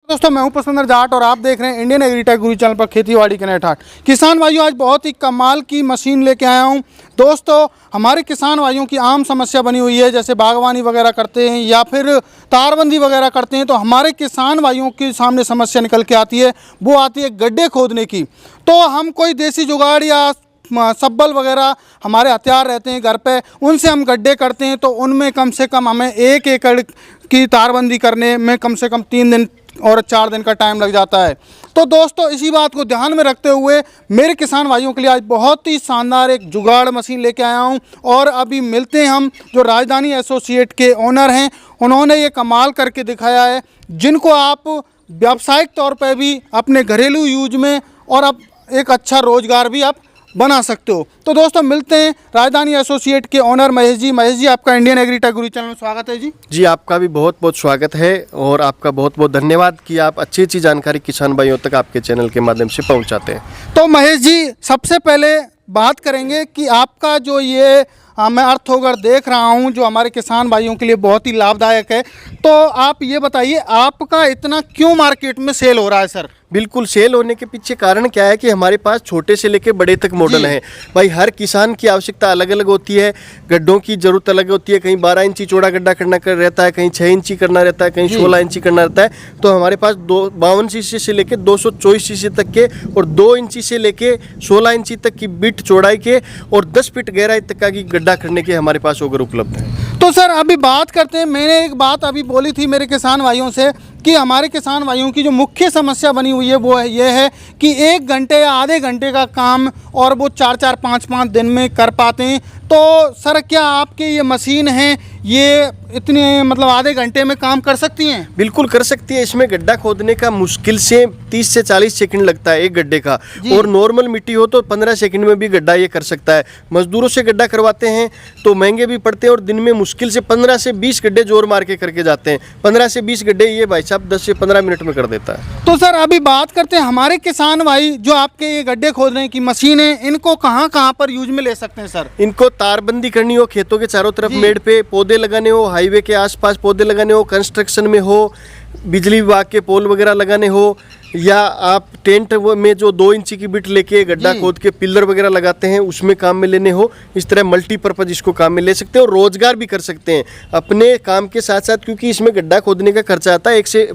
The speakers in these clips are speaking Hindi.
दोस्तों मैं हूं पुष्पेंद्र जाट और आप देख रहे हैं इंडियन एग्रीटेक गुरु चैनल पर खेतीबाड़ी के नए ठाट। किसान भाइयों, आज बहुत ही कमाल की मशीन लेके आया हूं। दोस्तों हमारे किसान भाइयों की आम समस्या बनी हुई है, जैसे बागवानी वगैरह करते हैं या फिर तारबंदी वगैरह करते हैं, तो हमारे किसान भाइयों के सामने समस्या निकल के आती है, वो आती है गड्ढे खोदने की। तो हम कोई देसी जुगाड़ या सब्बल वगैरह हमारे हथियार रहते हैं घर पे, उनसे हम गड्ढे करते हैं, तो उनमें कम से कम हमें 1 एकड़ की तारबंदी करने में कम से कम 3 दिन और 4 दिन का टाइम लग जाता है। तो दोस्तों इसी बात को ध्यान में रखते हुए मेरे किसान भाइयों के लिए आज बहुत ही शानदार एक जुगाड़ मशीन लेके आया हूं। और अभी मिलते हैं हम जो राजधानी एसोसिएट के ओनर हैं, उन्होंने ये कमाल करके दिखाया है, जिनको आप व्यावसायिक तौर पे भी अपने घरेलू यूज में और अब एक अच्छा रोजगार भी आप बना सकते हो। तो दोस्तों मिलते हैं राजधानी एसोसिएट के ओनर महेश जी। महेश जी, आपका इंडियन एग्रीटेक गुरु चैनल में स्वागत है जी। जी, आपका भी बहुत बहुत स्वागत है और आपका बहुत बहुत धन्यवाद कि आप अच्छी अच्छी जानकारी किसान भाइयों तक आपके चैनल के माध्यम से पहुंचाते हैं। तो महेश जी, सबसे पहले बात करेंगे कि आपका जो ये मैं अर्थोगर देख रहा हूँ जो हमारे किसान भाइयों के लिए बहुत ही लाभदायक है, तो आप ये बताइए आपका इतना क्यों मार्केट में सेल हो रहा है सर? बिल्कुल, सेल होने के पीछे कारण क्या है कि हमारे पास छोटे से लेकर बड़े तक मॉडल हैं। भाई हर किसान की आवश्यकता अलग अलग होती है, गड्ढों की जरूरत अलग होती है। कहीं 12 इंची चौड़ा गड्ढा करना रहता है, कहीं 6 इंची करना रहता है, कहीं 16 इंची करना रहता है। तो हमारे पास 52 सीसी से लेकर 224 सीसी तक के और 2 इंची से लेकर 16 इंची तक की बिट चौड़ाई के और 10 फीट गहराई तक का की गड्ढा करने के हमारे पास ऑगर उपलब्ध है। तो सर अभी बात करते हैं, मैंने एक बात अभी बोली थी मेरे किसान भाइयों से कि हमारे किसान भाइयों की जो मुख्य समस्या बनी हुई है वो ये है कि 1 घंटे या आधे घंटे का काम और वो 4-4, 5-5 दिन में कर पाते हैं। तो सर क्या आपकी ये मशीन है ये इतने मतलब आधे घंटे में काम कर सकती हैं? बिल्कुल कर सकती है। इसमें गड्ढा खोदने का मुश्किल से 30 से 40 सेकंड लगता है एक गड्ढे का, और नॉर्मल मिट्टी हो तो 15 सेकंड में भी गड्ढा ये कर सकता है। मजदूरों से गड्ढा करवाते हैं तो महंगे भी पड़ते हैं और दिन में मुश्किल से 15 से 20 गड्ढे जोर मार के करके जाते हैं। 15 से 20 गड्ढे ये भाई साहब 10 से 15 मिनट में कर देता है। तो सर अभी बात करते हैं हमारे किसान भाई जो आपके ये गड्ढे खोदने की मशीन है, इनको कहाँ कहाँ पर यूज में ले सकते हैं सर? इनको तारबंदी करनी हो, खेतों के चारों तरफ मेड़ पे पौधे लगाने हो, हाईवे के आसपास पौधे लगाने हो, कंस्ट्रक्शन में हो, बिजली विभाग के पोल वगैरह लगाने हो, या आप टेंट में जो 2 इंची की बिट लेके गड्ढा खोद के पिलर वगैरह लगाते हैं उसमें काम में लेने हो, इस तरह मल्टीपर्पज इसको काम में ले सकते हो और रोजगार भी कर सकते हैं अपने काम के साथ साथ। क्योंकि इसमें गड्ढा खोदने का खर्चा आता है 1 से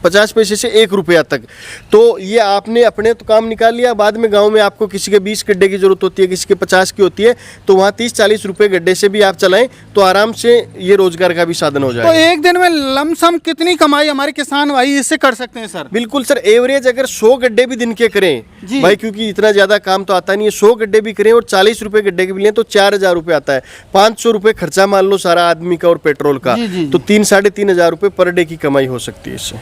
50 पैसे से 1 रुपया तक। तो ये आपने अपने तो काम निकाल लिया, बाद में गाँव में आपको किसी के 20 गड्ढे की जरूरत होती है, किसी के 50 की होती है, तो वहाँ 30-40 रुपये गड्ढे से भी आप चलाएं तो आराम से ये रोजगार का भी साधन हो जाएगा। तो एक दिन में लमसम कितनी कमाई हमारे किसान भाई इससे कर सकते हैं सर? बिल्कुल सर, एवरेज अगर 100 गड्ढे भी दिन के करें भाई, क्योंकि इतना ज्यादा काम तो आता नहीं है, 100 गड्ढे भी करें और 40 रुपए गड्ढे के भी लें तो 4000 रुपए आता है। 500 रुपए खर्चा मान लो सारा आदमी का और पेट्रोल का, तो 3-3.5 हजार रुपए पर डे की कमाई हो सकती है इससे।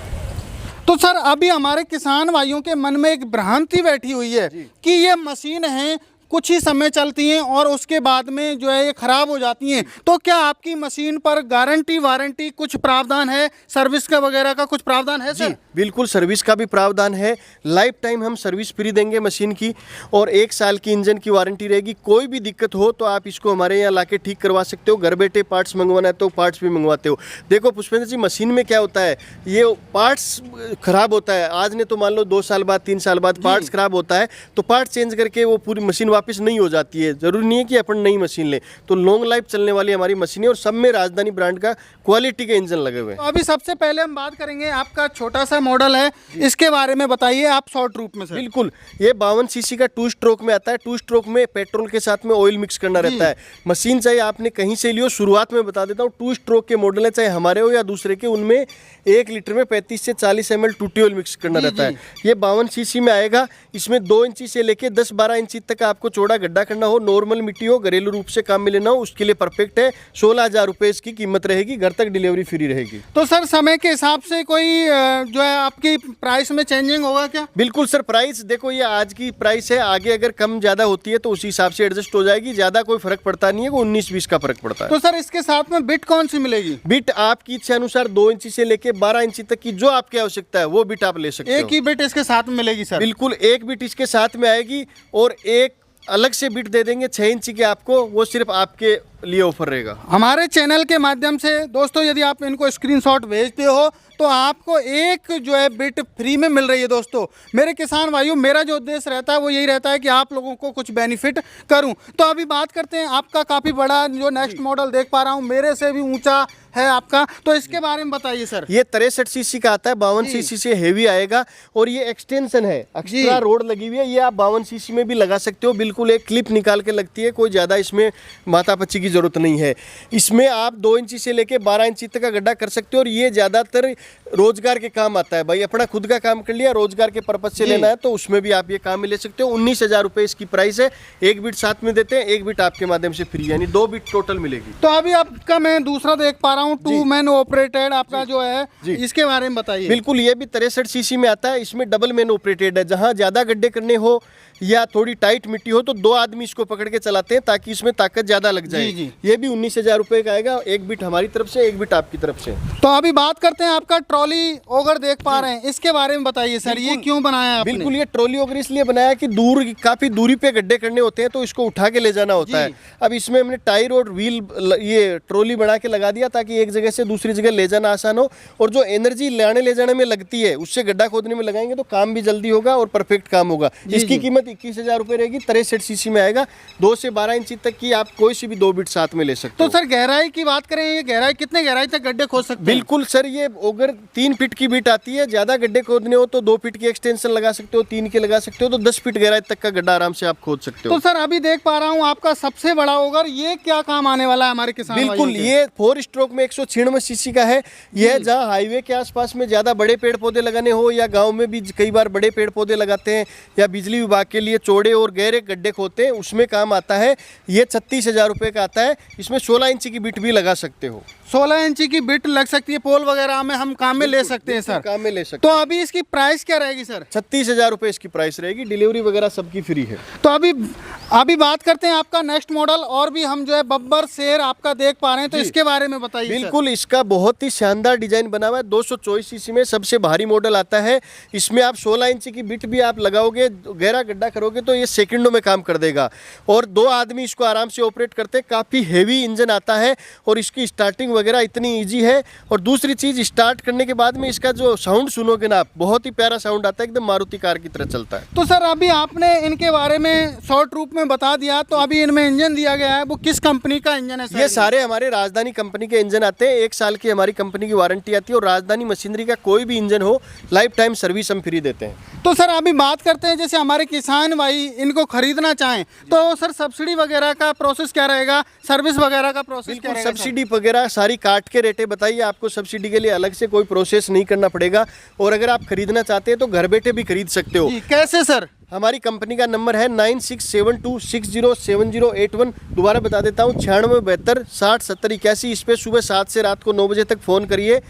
तो सर अभी हमारे किसान भाइयों के मन में एक भ्रांति बैठी हुई है कि ये मशीन है कुछ ही समय चलती हैं और उसके बाद में जो है ये खराब हो जाती हैं। तो क्या आपकी मशीन पर गारंटी वारंटी कुछ प्रावधान है, सर्विस का वगैरह का कुछ प्रावधान है सर? बिल्कुल, सर्विस का भी प्रावधान है। लाइफ टाइम हम सर्विस फ्री देंगे मशीन की और 1 साल की इंजन की वारंटी रहेगी। कोई भी दिक्कत हो तो आप इसको हमारे यहाँ लाके ठीक करवा सकते हो। घर बैठे पार्ट्स मंगवाना है तो पार्ट्स भी मंगवाते हो। देखो पुष्पेंद्र जी, मशीन में क्या होता है, ये पार्ट्स खराब होता है, आज ने तो मान लो 2 साल बाद 3 साल बाद पार्ट्स खराब होता है तो पार्ट चेंज करके वो पूरी मशीन वापस नहीं हो जाती है। जरूरी नहीं है कि अपन नई मशीन लें। तो लॉन्ग लाइफ चलने वाली हमारी मशीन है और सब में राजधानी ब्रांड का क्वालिटी के इंजन लगे हुए हैं। तो अभी सबसे पहले हम बात करेंगे, आपका छोटा सा मॉडल है, इसके बारे में बताइए आप शॉर्ट रूप में सर। बिल्कुल, ये 52 सीसी का 2 स्ट्रोक में आता है। 2 स्ट्रोक में पेट्रोल के साथ में ऑयल मिक्स करना रहता है। मशीन चाहे आपने कहीं से लियो, शुरुआत में बता देता हूँ, 2 स्ट्रोक के मॉडल है चाहे हमारे हो या दूसरे के, उनमें 1 लीटर में 35 से 40 ml टूटी ऑयल मिक्स करना रहता है। ये 52 सीसी में आएगा। इसमें 2 इंची से लेके 10-12 इंची तक आपको चौड़ा गड्ढा करना हो, नॉर्मल मिट्टी हो, घरेलू रूप से काम में लेना हो, उसके लिए परफेक्ट है। 16,000 रुपए इसकी कीमत रहेगी, घर तक डिलीवरी फ्री रहेगी। तो सर समय के हिसाब से कोई जो है आपकी प्राइस में चेंजिंग होगा क्या? बिल्कुल सर, प्राइस देखो ये आज की प्राइस है, आगे अगर कम ज्यादा होती है तो उसी हिसाब से एडजस्ट हो जाएगी। ज्यादा कोई फर्क पड़ता नहीं है, वो 19-20 का फर्क पड़ता है। तो सर इसके साथ में बिट कौन सी मिलेगी? बिट आपकी इच्छा अनुसार 2 इंची से लेके 12 इंची तक की जो आपकी आवश्यकता है वो बिट आप ले सकते हो। एक ही बिट इसके साथ में मिलेगी सर? बिल्कुल, एक बिट इसके साथ में आएगी और एक अलग से बिट दे देंगे 6 इंची के आपको, वो सिर्फ आपके लिए ऑफर रहेगा। हमारे चैनल के माध्यम से दोस्तों यदि आप इनको स्क्रीनशॉट भेजते हो तो आपको एक जो है बिट फ्री में मिल रही है। दोस्तों मेरे किसान भाइयों, मेरा जो उद्देश्य रहता है वो यही रहता है कि आप लोगों को कुछ बेनिफिट करूं। तो अभी बात करते हैं, आपका काफ़ी बड़ा जो नेक्स्ट मॉडल देख पा रहा हूं, मेरे से भी ऊंचा है आपका, तो इसके बारे में बताइए सर। ये 63 सीसी का आता है, 52 सीसी से हेवी आएगा और ये एक्सटेंशन है, एक्स्ट्रा रोड लगी हुई है। ये आप 52 सीसी में भी लगा सकते हो, बिल्कुल एक क्लिप निकाल के लगती है, कोई ज़्यादा इसमें माथापच्ची की जरूरत नहीं है। इसमें आप 2 इंची से लेके 12 इंची तक का गड्ढा कर सकते हो और ये ज़्यादातर रोजगार के काम आता है। भाई अपना खुद का काम कर लिया, रोजगार के पर्पज से लेना है तो उसमें भी आप ये काम में ले सकते हो। 19,000 रुपये इसकी प्राइस है। एक बिट साथ में देते हैं, एक बिट आपके माध्यम से फ्री, यानी 2 बिट टोटल मिलेगी। तो अभी आपका मैं दूसरा देख पा रहा हूँ 2 मैन ऑपरेटेड आपका जो है, इसके बारे में बताइए। बिल्कुल, ये भी 63 सीसी में आता है। इसमें डबल मैन ऑपरेटेड है, जहाँ ज़्यादा गड्ढे करने हो या थोड़ी टाइट मिट्टी हो तो 2 आदमी इसको पकड़ के चलाते हैं ताकि इसमें ताकत ज़्यादा लग जाए। ये भी 19,000 रुपये का आएगा, एक बिट हमारी तरफ से, एक बिट आपकी तरफ से। तो अभी बात करते हैं, आपका ट्रॉली ओगर देख पा रहे हैं, इसके बारे में बताइए सर, ये क्यों बनाया आपने? बिल्कुल, ये ट्रॉली ओगर इसलिए बनाया कि काफ़ी दूरी पे गड्ढे करने होते हैं तो इसको उठा के ले जाना होता है। अब इसमें हमने टायर और व्हील ये ट्रॉली बना के लगा दिया ताकि एक जगह से दूसरी जगह ले जाना आसान हो, और जो एनर्जी लाने ले जाने में लगती है उससे गड्ढा खोदने में लगाएंगे तो काम भी जल्दी होगा और परफेक्ट काम होगा। इसकी कीमत 21,000 रुपये रहेगी। 63 सीसी में आएगा, 2 से 12 इंची तक की आप कोई सी भी 2 बिट साथ में ले सकते हो। तो सर गहराई की बात करें, ये गहराई कितने गहराई तक गड्ढे खोद सकते हैं? बिल्कुल सर, ये ओगर 3 फीट की बिट आती है। ज़्यादा गड्ढे खोदने हो तो 2 फीट की एक्सटेंशन लगा सकते हो, 3 के लगा सकते हो, तो 10 फीट गहराई तक का गड्ढा आराम से आप खोद सकते हो। तो सर अभी देख पा रहा हूँ आपका सबसे बड़ा ओगर, ये क्या काम आने वाला है हमारे किसान? बिल्कुल, ये 4 स्ट्रोक में 196 सीसी का है। यह जहाँ हाईवे के आसपास में ज़्यादा बड़े पेड़ पौधे लगाने हो या गांव में भी कई बार बड़े पेड़ पौधे लगाते हैं या बिजली विभाग के लिए चौड़े और गहरे गड्ढे खोदते हैं, उसमें काम आता है। ये 36,000 रुपये का आता है। इसमें 16 इंची की बिट भी लगा सकते हो। 16 इंची की बिट लग सकती है, पोल वगैरह में हम काम में ले सकते हैं सर। काम में ले सकते तो अभी इसकी प्राइस क्या रहेगी सर? 36,000 रुपये इसकी प्राइस रहेगी। डिलीवरी वगैरह सबकी फ्री है। तो अभी बात करते हैं आपका नेक्स्ट मॉडल, और भी हम जो है बब्बर शेर आपका देख पा रहे हैं, तो इसके बारे में बताइए। बिल्कुल, इसका बहुत ही शानदार डिजाइन बना हुआ है। 224 सीसी में सबसे भारी मॉडल आता है। इसमें आप 16 इंची की बिट भी आप लगाओगे, गहरा गड्ढा करोगे तो ये सेकंडों में काम कर देगा और 2 आदमी इसको आराम से ऑपरेट करते हैं। काफ़ी हेवी इंजन आता है और इसकी स्टार्टिंग वगैरह इतनी ईजी है। और दूसरी चीज़, स्टार्ट करने के बाद में इसका जो साउंड सुनोगे ना आप, बहुत ही प्यारा साउंड आता है, एकदम मारुति कार की तरह चलता है। तो सर अभी आपने इनके बारे में शॉर्ट रूप में बता दिया, तो अभी इनमें इंजन दिया गया है, वो किस कंपनी का इंजन है सर? ये सारे हमारे राजधानी कंपनी के इंजन आते हैं। 1 साल की हमारी कंपनी की वारंटी आती है और राजधानी मशीनरी का कोई भी इंजन हो, लाइफ टाइम सर्विस हम फ्री देते हैं। तो सर अभी बात करते हैं, जैसे हमारे किसान भाई इनको खरीदना चाहें तो सर सब्सिडी वगैरह का प्रोसेस क्या रहेगा, सर्विस वगैरह का प्रोसेस क्या रहेगा? सब्सिडी वगैरह सारी काट के रेटें बताइए। आपको सब्सिडी के लिए अलग से कोई प्रोसेस नहीं करना पड़ेगा और अगर आप खरीदना चाहते हैं तो घर बैठे भी खरीद सकते हो। कैसे सर? हमारी कंपनी का नंबर है 9672607081। दोबारा बता देता हूँ, 9672607081। इस पे सुबह 7 से रात को 9 बजे तक फ़ोन करिए।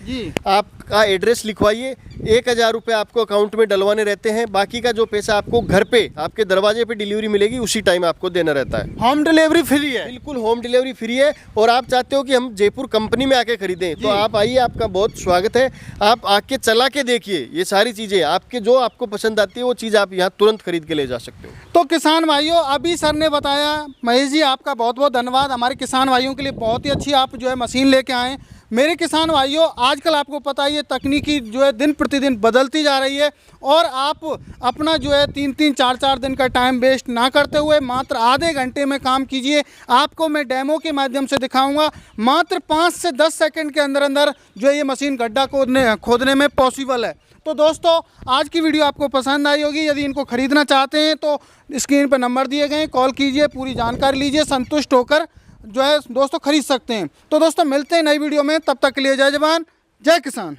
आपका एड्रेस लिखवाइए। 1,000 रुपये आपको अकाउंट में डलवाने रहते हैं। बाकी का जो पैसा आपको घर पे आपके दरवाजे पे डिलीवरी मिलेगी, उसी टाइम आपको देना रहता है। होम डिलीवरी फ्री है? बिल्कुल, होम डिलीवरी फ्री है। और आप चाहते हो कि हम जयपुर कंपनी में आके खरीदें तो आप आइए, आपका बहुत स्वागत है। आप आके चला के देखिए, ये सारी चीज़ें आपके जो आपको पसंद आती है वो चीज़ आप यहाँ तुरंत खरीद के ले जा सकते हो। तो किसान भाइयों, अभी सर ने बताया, महेश जी आपका बहुत बहुत धन्यवाद। हमारे किसान भाइयों के लिए बहुत ही अच्छी आप जो है मशीन लेके आए। मेरे किसान भाइयों, आजकल आपको पता ही है तकनीकी जो है दिन प्रतिदिन बदलती जा रही है और आप अपना जो है 3-3, 4-4 दिन का टाइम वेस्ट ना करते हुए मात्र आधे घंटे में काम कीजिए। आपको मैं डेमो के माध्यम से दिखाऊंगा। मात्र 5 से 10 सेकंड के अंदर अंदर जो है ये मशीन गड्ढा खोदने में पॉसिबल है। तो दोस्तों, आज की वीडियो आपको पसंद आई होगी। यदि इनको खरीदना चाहते हैं तो स्क्रीन पर नंबर दिए गए हैं, कॉल कीजिए, पूरी जानकारी लीजिए, संतुष्ट होकर जो है दोस्तों खरीद सकते हैं। तो दोस्तों मिलते हैं नई वीडियो में, तब तक के लिए जय जवान जय किसान।